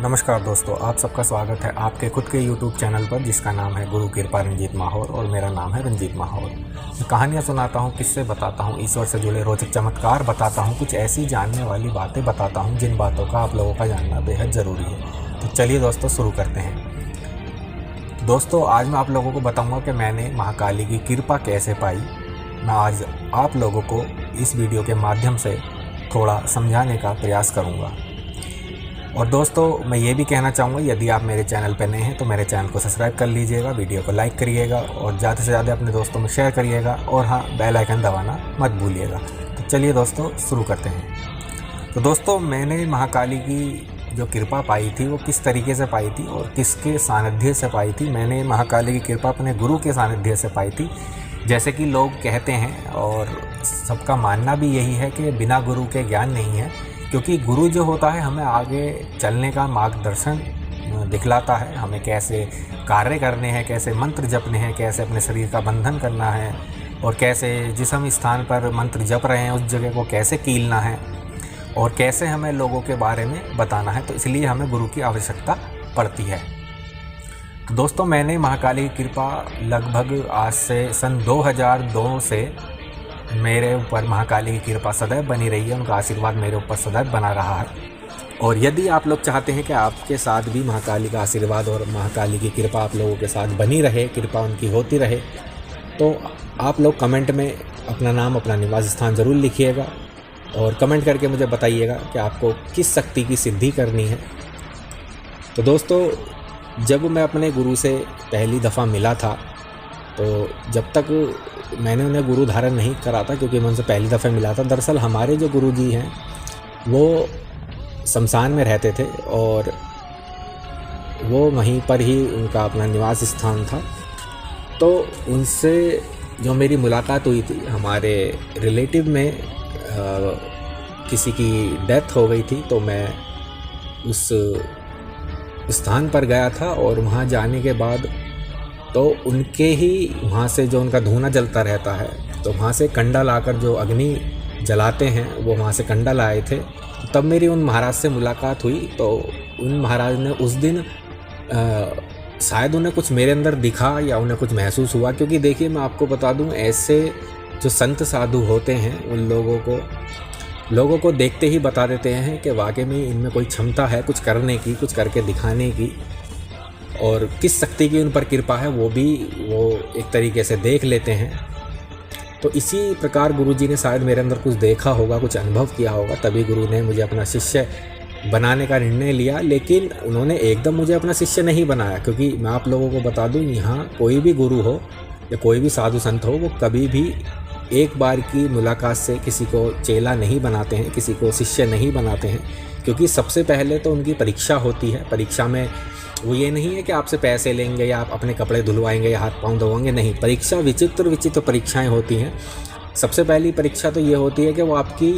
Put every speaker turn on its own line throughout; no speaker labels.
नमस्कार दोस्तों, आप सबका स्वागत है आपके खुद के YouTube चैनल पर जिसका नाम है गुरु कृपा रंजीत माहौर और मेरा नाम है रंजीत माहौर। मैं कहानियाँ सुनाता हूँ, किस्से बताता हूँ, ईश्वर से जुड़े रोचक चमत्कार बताता हूँ, कुछ ऐसी जानने वाली बातें बताता हूँ जिन बातों का आप लोगों का जानना बेहद ज़रूरी है। तो चलिए दोस्तों शुरू करते हैं। दोस्तों आज मैं आप लोगों को बताऊँगा कि मैंने महाकाली की कृपा कैसे पाई। मैं आज आप लोगों को इस वीडियो के माध्यम से थोड़ा समझाने का प्रयास करूँगा। और दोस्तों मैं ये भी कहना चाहूँगा, यदि आप मेरे चैनल पर नए हैं तो मेरे चैनल को सब्सक्राइब कर लीजिएगा, वीडियो को लाइक करिएगा और ज़्यादा से ज़्यादा अपने दोस्तों में शेयर करिएगा और हाँ, बेल आइकन दबाना मत भूलिएगा। तो चलिए दोस्तों शुरू करते हैं। तो दोस्तों मैंने महाकाली की जो कृपा पाई थी वो किस तरीके से पाई थी और किसके सानिध्य से पाई थी। मैंने महाकाली की कृपा अपने गुरु के सानिध्य से पाई थी। जैसे कि लोग कहते हैं और सबका मानना भी यही है कि बिना गुरु के ज्ञान नहीं है, क्योंकि गुरु जो होता है हमें आगे चलने का मार्गदर्शन दिखलाता है, हमें कैसे कार्य करने हैं, कैसे मंत्र जपने हैं, कैसे अपने शरीर का बंधन करना है और कैसे जिस हम स्थान पर मंत्र जप रहे हैं उस जगह को कैसे कीलना है और कैसे हमें लोगों के बारे में बताना है। तो इसलिए हमें गुरु की आवश्यकता पड़ती है। तो दोस्तों मैंने महाकाली की कृपा लगभग आज से सन 2002 से मेरे ऊपर महाकाली की कृपा सदैव बनी रही है, उनका आशीर्वाद मेरे ऊपर सदैव बना रहा है। और यदि आप लोग चाहते हैं कि आपके साथ भी महाकाली का आशीर्वाद और महाकाली की कृपा आप लोगों के साथ बनी रहे, कृपा उनकी होती रहे, तो आप लोग कमेंट में अपना नाम, अपना निवास स्थान ज़रूर लिखिएगा और कमेंट करके मुझे बताइएगा कि आपको किस शक्ति की सिद्धि करनी है। तो दोस्तों जब मैं अपने गुरु से पहली दफ़ा मिला था तो जब तक मैंने उन्हें गुरु धारण नहीं करा था, क्योंकि मैं उनसे पहली दफ़ा मिला था। दरअसल हमारे जो गुरु जी हैं वो शमशान में रहते थे और वो वहीं पर ही उनका अपना निवास स्थान था। तो उनसे जो मेरी मुलाकात हुई थी, हमारे रिलेटिव में किसी की डेथ हो गई थी, तो मैं उस स्थान पर गया था और वहाँ जाने के बाद तो उनके ही वहाँ से जो उनका धुआं जलता रहता है, तो वहाँ से कंडा लाकर जो अग्नि जलाते हैं वो वहाँ से कंडा लाए थे। तब मेरी उन महाराज से मुलाकात हुई। तो उन महाराज ने उस दिन शायद उन्हें कुछ मेरे अंदर दिखा या उन्हें कुछ महसूस हुआ, क्योंकि देखिए मैं आपको बता दूं, ऐसे जो संत साधु होते हैं उन लोगों को देखते ही बता देते हैं कि वाकई में इनमें कोई क्षमता है कुछ करने की, कुछ करके दिखाने की, और किस शक्ति की उन पर कृपा है वो एक तरीके से देख लेते हैं। तो इसी प्रकार गुरुजी ने शायद मेरे अंदर कुछ देखा होगा, कुछ अनुभव किया होगा, तभी गुरु ने मुझे अपना शिष्य बनाने का निर्णय लिया। लेकिन उन्होंने एकदम मुझे अपना शिष्य नहीं बनाया, क्योंकि मैं आप लोगों को बता दूं, यहाँ कोई भी गुरु हो या कोई भी साधु संत हो, वो कभी भी एक बार की मुलाकात से किसी को चेला नहीं बनाते हैं, किसी को शिष्य नहीं बनाते हैं, क्योंकि सबसे पहले तो उनकी परीक्षा होती है। परीक्षा में वो ये नहीं है कि आपसे पैसे लेंगे या आप अपने कपड़े धुलवाएंगे या हाथ पाँव धोएंगे, नहीं। परीक्षा विचित्र परीक्षाएं होती हैं। सबसे पहली परीक्षा तो ये होती है कि वो आपकी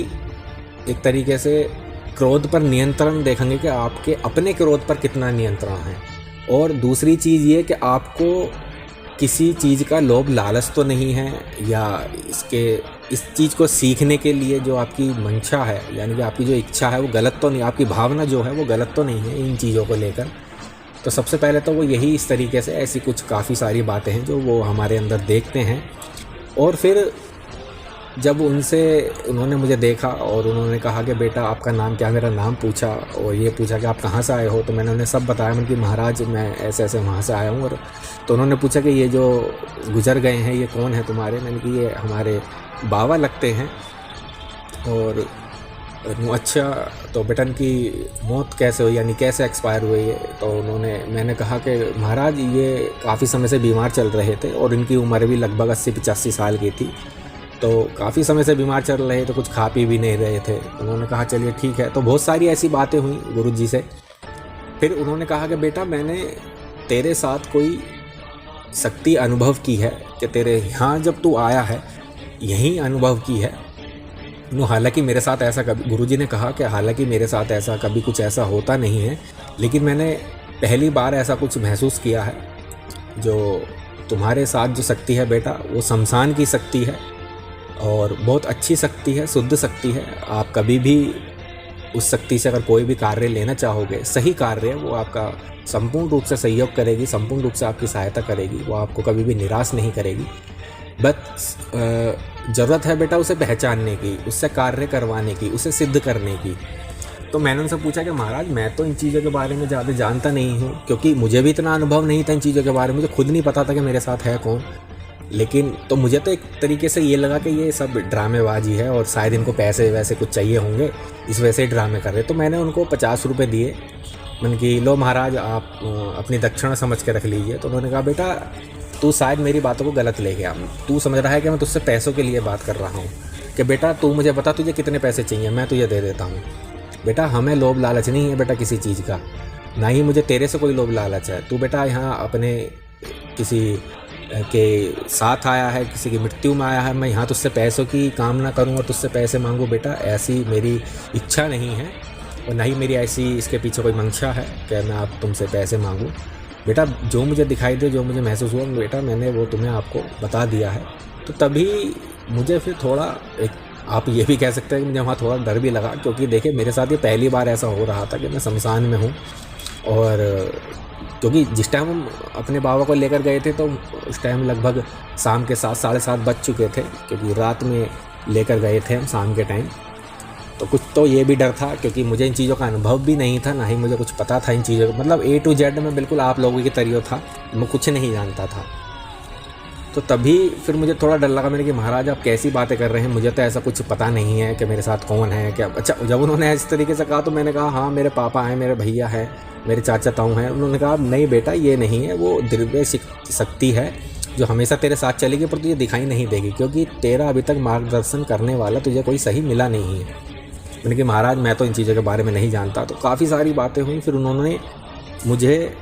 एक तरीके से क्रोध पर नियंत्रण देखेंगे कि आपके अपने क्रोध पर कितना नियंत्रण है। और दूसरी चीज़ ये कि आपको किसी चीज़ का लोभ लालच तो नहीं है, या इस चीज़ को सीखने के लिए जो आपकी मंशा है, यानी कि आपकी जो इच्छा है वो गलत तो नहीं, आपकी भावना जो है वो गलत तो नहीं है इन चीज़ों को लेकर। तो सबसे पहले तो वो यही इस तरीके से ऐसी कुछ काफ़ी सारी बातें हैं जो वो हमारे अंदर देखते हैं। और फिर जब उन्होंने मुझे देखा और उन्होंने कहा कि बेटा आपका नाम क्या, मेरा नाम पूछा और ये पूछा कि आप कहाँ से आए हो, तो मैंने उन्हें सब बताया। मैंने कि महाराज मैं ऐसे ऐसे वहाँ से आया हूँ। और तो उन्होंने पूछा कि ये जो गुजर गए हैं ये कौन है तुम्हारे। मैंने कि ये हमारे बाबा लगते हैं। और अच्छा तो बेटा इनकी मौत कैसे हुई, यानी कैसे एक्सपायर हुई है। तो मैंने कहा कि महाराज ये काफ़ी समय से बीमार चल रहे थे और इनकी उम्र भी लगभग 80-85 साल की थी। तो काफ़ी समय से बीमार चल रहे थे, कुछ खा पी भी नहीं रहे थे। उन्होंने कहा चलिए ठीक है। तो बहुत सारी ऐसी बातें हुई गुरुजी से। फिर उन्होंने कहा कि बेटा मैंने तेरे साथ कोई शक्ति अनुभव की है कि तेरे यहाँ जब तू आया है यहीं अनुभव की है। हालांकि मेरे साथ ऐसा कभी, गुरुजी ने कहा कि हालांकि मेरे साथ ऐसा कभी कुछ ऐसा होता नहीं है, लेकिन मैंने पहली बार ऐसा कुछ महसूस किया है। जो तुम्हारे साथ जो शक्ति है बेटा वो शमशान की शक्ति है और बहुत अच्छी शक्ति है, शुद्ध शक्ति है। आप कभी भी उस शक्ति से अगर कोई भी कार्य लेना चाहोगे, सही कार्य, वो आपका संपूर्ण रूप से सहयोग करेगी, संपूर्ण रूप से आपकी सहायता करेगी, वो आपको कभी भी निराश नहीं करेगी। बस ज़रूरत है बेटा उसे पहचानने की, उससे कार्य करवाने की, उसे सिद्ध करने की। तो मैंने उनसे पूछा कि महाराज मैं तो इन चीज़ों के बारे में ज़्यादा जानता नहीं हूँ, क्योंकि मुझे भी इतना अनुभव नहीं था इन चीज़ों के बारे में, मुझे खुद नहीं पता था कि मेरे साथ है कौन। लेकिन तो मुझे तो एक तरीके से ये लगा कि ये सब ड्रामेबाजी है और शायद इनको पैसे वैसे कुछ चाहिए होंगे, इस वजह से ड्रामे कर रहे। तो मैंने उनको 50 रुपये दिए। मैंने कि लो महाराज आप अपनी दक्षिणा समझ के रख लीजिए। तो उन्होंने कहा बेटा तू शायद मेरी बातों को गलत ले गया, तू समझ रहा है कि मैं तुझसे पैसों के लिए बात कर रहा हूँ, कि बेटा तू मुझे बता तुझे कितने पैसे चाहिए, मैं तुझे दे देता हूँ। बेटा हमें लोभ लालच नहीं है बेटा किसी चीज़ का, ना ही मुझे तेरे से कोई लोभ लालच है। तू बेटा यहाँ अपने किसी के साथ आया है, किसी की मृत्यु में आया है, मैं यहाँ तुझसे पैसों की कामना करूँ और तुझसे पैसे मांगूँ, बेटा ऐसी मेरी इच्छा नहीं है और ना ही मेरी ऐसी इसके पीछे कोई मंशा है कि मैं आप तुमसे पैसे मांगूँ। बेटा जो मुझे दिखाई दे, जो मुझे महसूस हुआ बेटा मैंने वो तुम्हें आपको बता दिया है। तो तभी मुझे फिर थोड़ा आप ये भी कह सकते हैं कि मुझे वहाँ थोड़ा डर भी लगा, क्योंकि देखिए मेरे साथ ये पहली बार ऐसा हो रहा था कि मैं शमशान में हूँ। और क्योंकि जिस टाइम हम अपने बाबा को लेकर गए थे तो उस टाइम लगभग शाम के 7 साढ़े 7 बज चुके थे, क्योंकि रात में लेकर गए थे हम शाम के टाइम। तो कुछ तो ये भी डर था, क्योंकि मुझे इन चीज़ों का अनुभव भी नहीं था, ना ही मुझे कुछ पता था इन चीज़ों का, मतलब A to Z में बिल्कुल आप लोगों की तरह था, मैं कुछ नहीं जानता था। तो तभी फिर मुझे थोड़ा डर लगा। मैंने कि महाराज आप कैसी बातें कर रहे हैं, मुझे तो ऐसा कुछ पता नहीं है कि मेरे साथ कौन है क्या। अच्छा जब उन्होंने इस तरीके से कहा तो मैंने कहा हाँ मेरे पापा हैं, मेरे भैया हैं, मेरे चाचा ताऊ हैं। उन्होंने कहा नहीं बेटा ये नहीं है, वो दिव्य शक्ति है जो हमेशा तेरे साथ चलेगी पर तुझे दिखाई नहीं देगी, क्योंकि तेरा अभी तक मार्गदर्शन करने वाला तुझे कोई सही मिला नहीं है। मैंने कहा महाराज मैं तो इन चीज़ों के बारे में नहीं जानता। तो काफ़ी सारी बातें हुई। फिर उन्होंने मुझे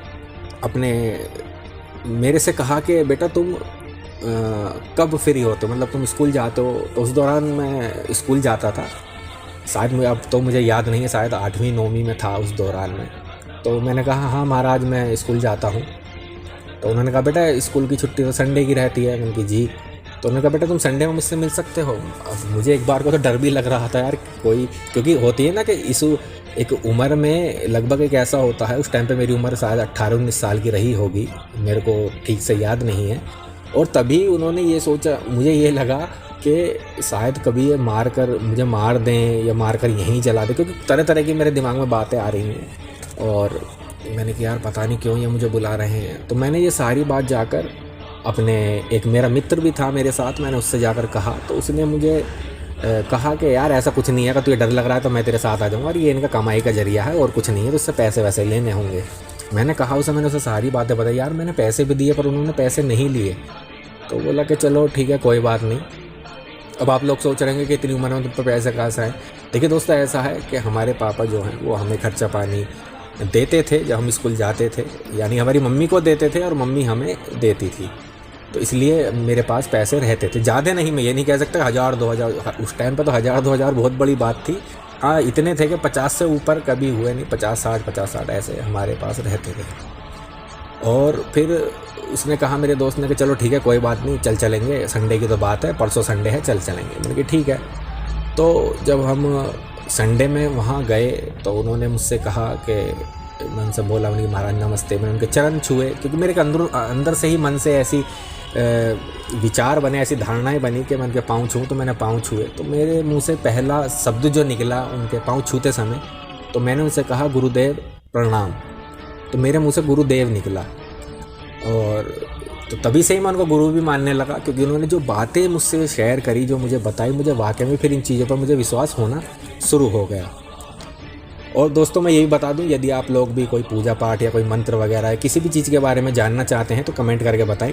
मेरे से कहा कि बेटा तुम कब फ्री होते हो, मतलब तुम स्कूल जाते हो। तो उस दौरान मैं स्कूल जाता था, शायद अब तो मुझे याद नहीं है, शायद 8वीं 9वीं में था उस दौरान में। तो मैंने कहा हाँ महाराज मैं स्कूल जाता हूँ। तो उन्होंने कहा बेटा स्कूल की छुट्टी तो संडे की रहती है। मैंने कहा जी। तो उन्होंने कहा बेटा तुम संडे में मुझसे मिल सकते हो। अब मुझे एक बार को तो डर भी लग रहा था यार, कोई क्योंकि होती है ना कि इस एक उम्र में लगभग एक ऐसा होता है, उस टाइम पे मेरी उम्र शायद 18-19 साल की रही होगी, मेरे को ठीक से याद नहीं है। और तभी उन्होंने ये सोचा, मुझे ये लगा कि शायद कभी ये मुझे मार दें या मार कर यहीं जला दें, क्योंकि तरह तरह की मेरे दिमाग में बातें आ रही हैं। और मैंने कहा यार पता नहीं क्यों ये मुझे बुला रहे हैं। तो मैंने ये सारी बात जाकर अपने एक मेरा मित्र भी था मेरे साथ, मैंने उससे जाकर कहा। तो उसने मुझे कहा कि यार ऐसा कुछ नहीं है, अगर तुझे डर लग रहा है तो मैं तेरे साथ आ जाऊँगा, और ये इनका कमाई का जरिया है और कुछ नहीं है, तो उससे पैसे वैसे लेने होंगे। मैंने कहा मैंने उसे सारी बातें बताई, यार मैंने पैसे भी दिए पर उन्होंने पैसे नहीं लिए। तो बोला कि चलो ठीक है कोई बात नहीं। अब आप लोग सोच रहे हैं कि इतनी उम्र में तुम पर पैसे कहाँ से आए। देखिए दोस्तों ऐसा है कि हमारे पापा जो हैं वो हमें खर्चा पानी देते थे जब हम स्कूल जाते थे, यानी हमारी मम्मी को देते थे और मम्मी हमें देती थी। तो इसलिए मेरे पास पैसे रहते थे, ज़्यादा नहीं, मैं ये नहीं कह सकता 1000-2000, उस टाइम पर तो 1000-2000 बहुत बड़ी बात थी। हाँ इतने थे कि 50 से ऊपर कभी हुए नहीं, 50-60 ऐसे हमारे पास रहते थे। और फिर उसने कहा, मेरे दोस्त ने, कि चलो ठीक है कोई बात नहीं चल चलेंगे, संडे की तो बात है, परसों संडे है चल चलेंगे। मैंने कहा ठीक है। तो जब हम संडे में वहाँ गए तो उन्होंने मुझसे कहा कि, मैं उनसे बोला उनकी महाराज नमस्ते, मैंने उनके चरण छुए, क्योंकि मेरे अंदर से ही मन से ऐसी विचार बने, ऐसी धारणाएं बनी कि मैं उनके पाँव छूँ। तो मैंने पाँव छुए, तो मेरे मुंह से पहला शब्द जो निकला उनके पाँव छूते समय, तो मैंने उनसे कहा गुरुदेव प्रणाम। तो मेरे मुंह से गुरुदेव निकला, और तो तभी से ही मैं उनको गुरु भी मानने लगा, क्योंकि उन्होंने जो बातें मुझसे शेयर करी, जो मुझे बताई, मुझे वाकई में फिर इन चीज़ों पर मुझे विश्वास होना शुरू हो गया। और दोस्तों मैं यही बता दूं, यदि आप लोग भी कोई पूजा पाठ या कोई मंत्र वगैरह है, किसी भी चीज़ के बारे में जानना चाहते हैं तो कमेंट करके बताएं।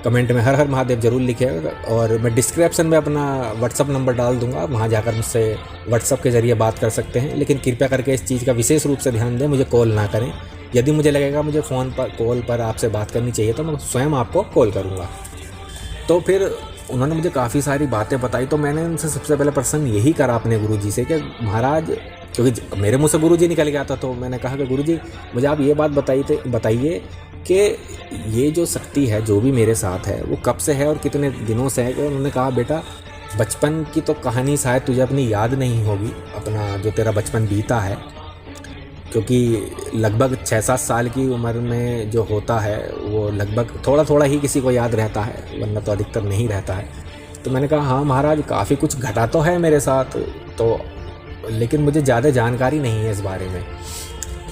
कमेंट में हर हर महादेव जरूर लिखेगा, और मैं डिस्क्रिप्शन में अपना व्हाट्सअप नंबर डाल दूंगा, वहाँ जाकर मुझसे व्हाट्सअप के ज़रिए बात कर सकते हैं। लेकिन कृपया करके इस चीज़ का विशेष रूप से ध्यान दें, मुझे कॉल ना करें। यदि मुझे लगेगा मुझे कॉल पर आपसे बात करनी चाहिए तो मैं स्वयं आपको कॉल करूँगा। तो फिर उन्होंने मुझे काफ़ी सारी बातें बताई। तो मैंने उनसे सबसे पहले प्रश्न यही करा अपने गुरुजी से कि महाराज, क्योंकि मेरे मुंह से गुरुजी निकल गया था, तो मैंने कहा कि गुरुजी मुझे आप ये बात बताइए कि ये जो शक्ति है जो भी मेरे साथ है वो कब से है और कितने दिनों से है। कि उन्होंने कहा बेटा बचपन की तो कहानी शायद तुझे अपनी याद नहीं होगी, अपना जो तेरा बचपन बीता है, क्योंकि लगभग 6-7 साल की उम्र में जो होता है वो लगभग थोड़ा थोड़ा ही किसी को याद रहता है, वरना तो अधिकतर नहीं रहता है। तो मैंने कहा हाँ महाराज, काफ़ी कुछ घटा तो है मेरे साथ, तो लेकिन मुझे ज़्यादा जानकारी नहीं है इस बारे में।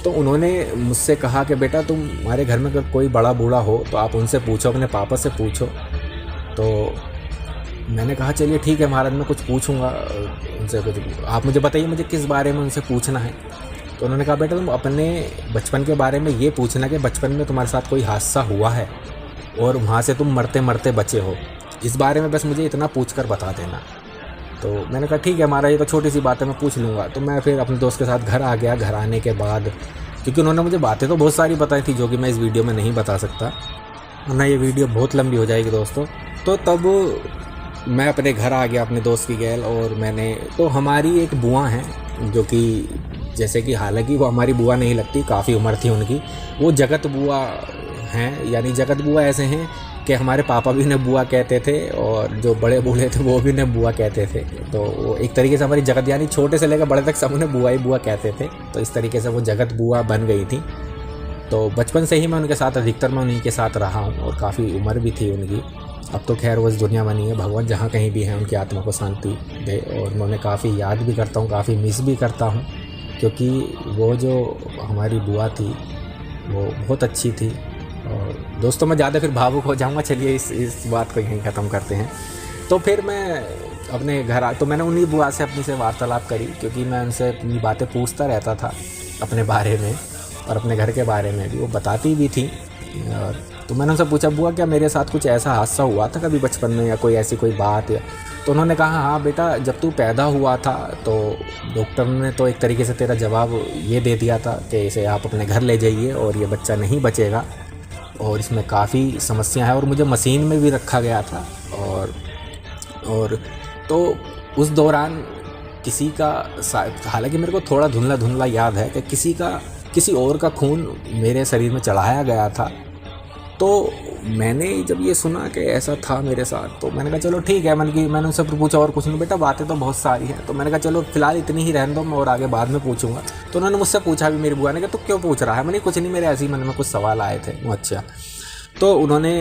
तो उन्होंने मुझसे कहा कि बेटा तुम्हारे घर में अगर कोई बड़ा बूढ़ा हो तो आप उनसे पूछो, अपने पापा से पूछो। तो मैंने कहा चलिए ठीक है महाराज, मैं कुछ पूछूंगा उनसे, कुछ आप मुझे बताइए मुझे किस बारे में उनसे पूछना है। तो उन्होंने कहा बेटा तुम अपने बचपन के बारे में ये पूछना कि बचपन में तुम्हारे साथ कोई हादसा हुआ है और वहाँ से तुम मरते मरते बचे हो, इस बारे में बस मुझे इतना पूछ कर बता देना। तो मैंने कहा ठीक है महाराज, ये तो छोटी सी बात है, मैं पूछ लूँगा। तो मैं फिर अपने दोस्त के साथ घर आ गया। घर आने के बाद, क्योंकि उन्होंने मुझे बातें तो बहुत सारी बताई थी जो कि मैं इस वीडियो में नहीं बता सकता, वरना ये वीडियो बहुत लंबी हो जाएगी दोस्तों। तो तब मैं अपने घर आ गया अपने दोस्त की गैल, और मैंने तो हमारी एक बुआ हैं जो कि जैसे कि हालांकि वो हमारी बुआ नहीं लगती, काफ़ी उम्र थी उनकी, वो जगत बुआ हैं। यानी जगत बुआ ऐसे हैं कि हमारे पापा भी उन्हें बुआ कहते थे और जो बड़े बूढ़े थे वो भी उन्हें बुआ कहते थे। तो वो एक तरीके से हमारी जगत, यानी छोटे से लेकर बड़े तक सब उन्हें बुआ ही बुआ कहते थे। तो इस तरीके से वो जगत बुआ बन गई थी। तो बचपन से ही मैं उनके साथ, अधिकतर मैं उन्हीं के साथ रहा हूँ, और काफ़ी उम्र भी थी उनकी। अब तो खैर वो इस दुनिया में नहीं है, भगवान जहाँ कहीं भी है उनकी आत्मा को शांति दे। और मैं उन्हें काफ़ी याद भी करता हूँ, काफ़ी मिस भी करता हूँ, क्योंकि वो जो हमारी बुआ थी वो बहुत अच्छी थी। और दोस्तों मैं ज़्यादा फिर भावुक हो जाऊंगा, चलिए इस बात को यहीं ख़त्म करते हैं। तो फिर मैं अपने घर तो मैंने उन्हीं बुआ से अपनी से वार्तालाप करी, क्योंकि मैं उनसे अपनी बातें पूछता रहता था अपने बारे में और अपने घर के बारे में भी, वो बताती भी थी। तो मैंने उनसे पूछा बुआ क्या मेरे साथ कुछ ऐसा हादसा हुआ था कभी बचपन में, या कोई ऐसी कोई बात। तो उन्होंने कहा हाँ बेटा, जब तू पैदा हुआ था तो डॉक्टर ने तो एक तरीके से तेरा जवाब ये दे दिया था कि इसे आप अपने घर ले जाइए और ये बच्चा नहीं बचेगा, और इसमें काफ़ी समस्या है। और मुझे मशीन में भी रखा गया था। और तो उस दौरान किसी का, हालांकि मेरे को थोड़ा धुंधला धुंधला याद है कि किसी और का खून मेरे शरीर में चढ़ाया गया था। तो मैंने जब ये सुना कि ऐसा था मेरे साथ, तो मैंने कहा चलो ठीक है। मैंने उनसे पूछा और कुछ नहीं बेटा, बातें तो बहुत सारी हैं। तो मैंने कहा चलो फिलहाल इतनी ही रहने दो, मैं और आगे बाद में पूछूंगा। तो उन्होंने मुझसे पूछा भी, मेरी बुआ ने, कहा तो क्यों पूछ रहा है? मैंने कुछ नहीं, मेरे ऐसे ही मन में कुछ सवाल आए थे। अच्छा, तो उन्होंने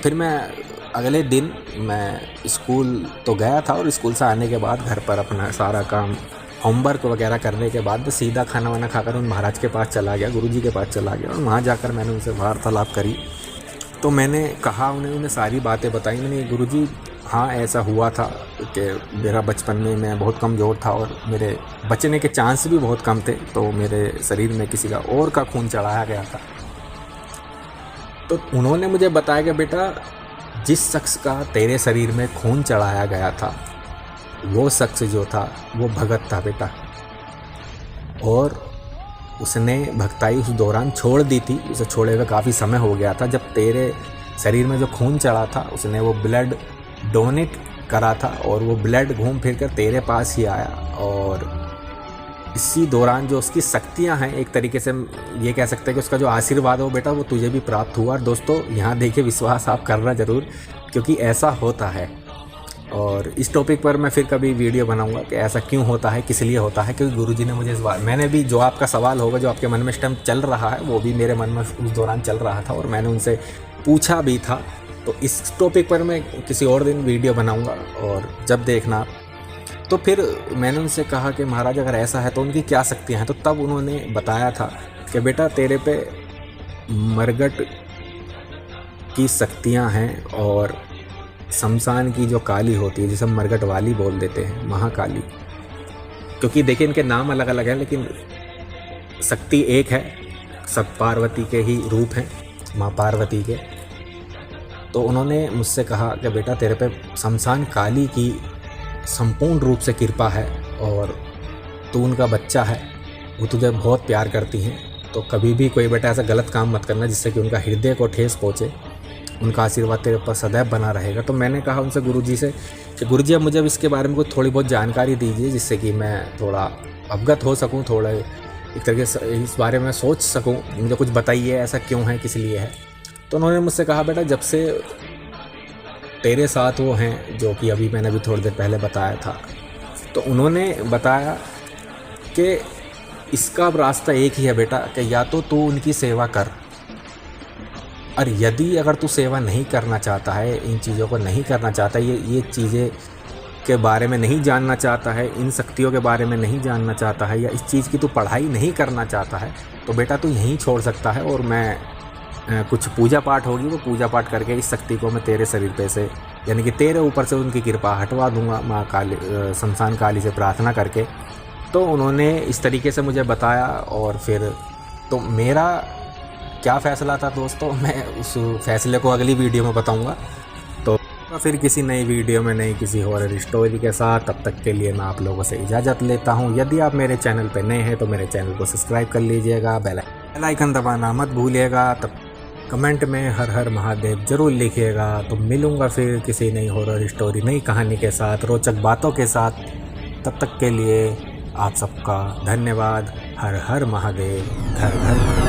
फिर मैं अगले दिन मैं स्कूल तो गया था, और स्कूल से आने के बाद घर पर अपना सारा काम, होमवर्क वगैरह करने के बाद सीधा खाना वाना खाकर उन महाराज के पास चला गया, गुरुजी के पास चला गया। और वहाँ जाकर मैंने उनसे वार्तालाप करी। तो मैंने कहा उन्हें सारी बातें बताई। मैंने गुरुजी हाँ ऐसा हुआ था कि मेरा बचपन में मैं बहुत कमज़ोर था और मेरे बचने के चांस भी बहुत कम थे, तो मेरे शरीर में किसी का और का खून चढ़ाया गया था। तो उन्होंने मुझे बताया कि बेटा जिस शख्स का तेरे शरीर में खून चढ़ाया गया था वो शख्स जो था वो भगत था बेटा, और उसने भक्ताई उस दौरान छोड़ दी थी। उसे छोड़े हुए काफ़ी समय हो गया था। जब तेरे शरीर में जो खून चढ़ा था उसने वो ब्लड डोनेट करा था, और वो ब्लड घूम फिर कर तेरे पास ही आया। और इसी दौरान जो उसकी शक्तियां हैं, एक तरीके से ये कह सकते हैं कि उसका जो आशीर्वाद हो बेटा वो तुझे भी प्राप्त हुआ। और दोस्तों यहाँ देखिए, विश्वास आप करना ज़रूर, क्योंकि ऐसा होता है। और इस टॉपिक पर मैं फिर कभी वीडियो बनाऊंगा कि ऐसा क्यों होता है, किस लिए होता है, क्योंकि गुरुजी ने मुझे इस बार, मैंने भी जो आपका सवाल होगा, जो आपके मन में इस टाइम चल रहा है, वो भी मेरे मन में उस दौरान चल रहा था और मैंने उनसे पूछा भी था। तो इस टॉपिक पर मैं किसी और दिन वीडियो बनाऊंगा, और जब देखना। तो फिर मैंने उनसे कहा कि महाराज अगर ऐसा है तो उनकी क्या शक्तियाँ हैं। तो तब उन्होंने बताया था कि बेटा तेरे पे मरगट की शक्तियाँ हैं, और शमशान की जो काली होती है, जिसे हम मरगट वाली बोल देते हैं, महाकाली, क्योंकि देखिए इनके नाम अलग अलग हैं लेकिन शक्ति एक है, सब पार्वती के ही रूप हैं, माँ पार्वती के। तो उन्होंने मुझसे कहा कि बेटा तेरे पे शमशान काली की संपूर्ण रूप से कृपा है, और तू उनका बच्चा है, वो तुझे बहुत प्यार करती हैं। तो कभी भी कोई बेटा ऐसा गलत काम मत करना जिससे कि उनका हृदय को ठेस पहुँचे। उनका आशीर्वाद तेरे पर सदैव बना रहेगा। तो मैंने कहा उनसे गुरुजी से कि गुरुजी अब मुझे इसके बारे में कुछ थोड़ी बहुत जानकारी दीजिए, जिससे कि मैं थोड़ा अवगत हो सकूं, थोड़ा एक तरीके से इस बारे में सोच सकूं। मुझे कुछ बताइए ऐसा क्यों है, किस लिए है। तो उन्होंने मुझसे कहा बेटा जब से तेरे साथ वो हैं जो कि अभी मैंने थोड़ी देर पहले बताया था, तो उन्होंने बताया कि इसका अब रास्ता एक ही है बेटा कि या तो तू उनकी सेवा कर, और यदि अगर तू सेवा नहीं करना चाहता है, इन चीज़ों को नहीं करना चाहता, ये चीज़ें के बारे में नहीं जानना चाहता है, इन शक्तियों के बारे में नहीं जानना चाहता है, या इस चीज़ की तू पढ़ाई नहीं करना चाहता है, तो बेटा तू यहीं छोड़ सकता है। और मैं कुछ पूजा पाठ होगी, वो पूजा पाठ करके इस शक्ति को मैं तेरे शरीर पे से, यानी कि तेरे ऊपर से उनकी कृपा हटवा दूंगा, माँ काली, शमशान काली से प्रार्थना करके। तो उन्होंने इस तरीके से मुझे बताया। और फिर तो मेरा क्या फ़ैसला था दोस्तों, मैं उस फैसले को अगली वीडियो में बताऊंगा। तो फिर किसी नई वीडियो में नई किसी हॉरर स्टोरी के साथ, तब तक के लिए मैं आप लोगों से इजाज़त लेता हूं। यदि आप मेरे चैनल पर नए हैं तो मेरे चैनल को सब्सक्राइब कर लीजिएगा, बेल आइकन दबाना मत भूलिएगा। तब कमेंट में हर हर महादेव ज़रूर लिखिएगा। तो मिलूँगा फिर किसी नई हॉरर स्टोरी, नई कहानी के साथ, रोचक बातों के साथ। तब तक के लिए आप सबका धन्यवाद। हर हर महादेव, घर घर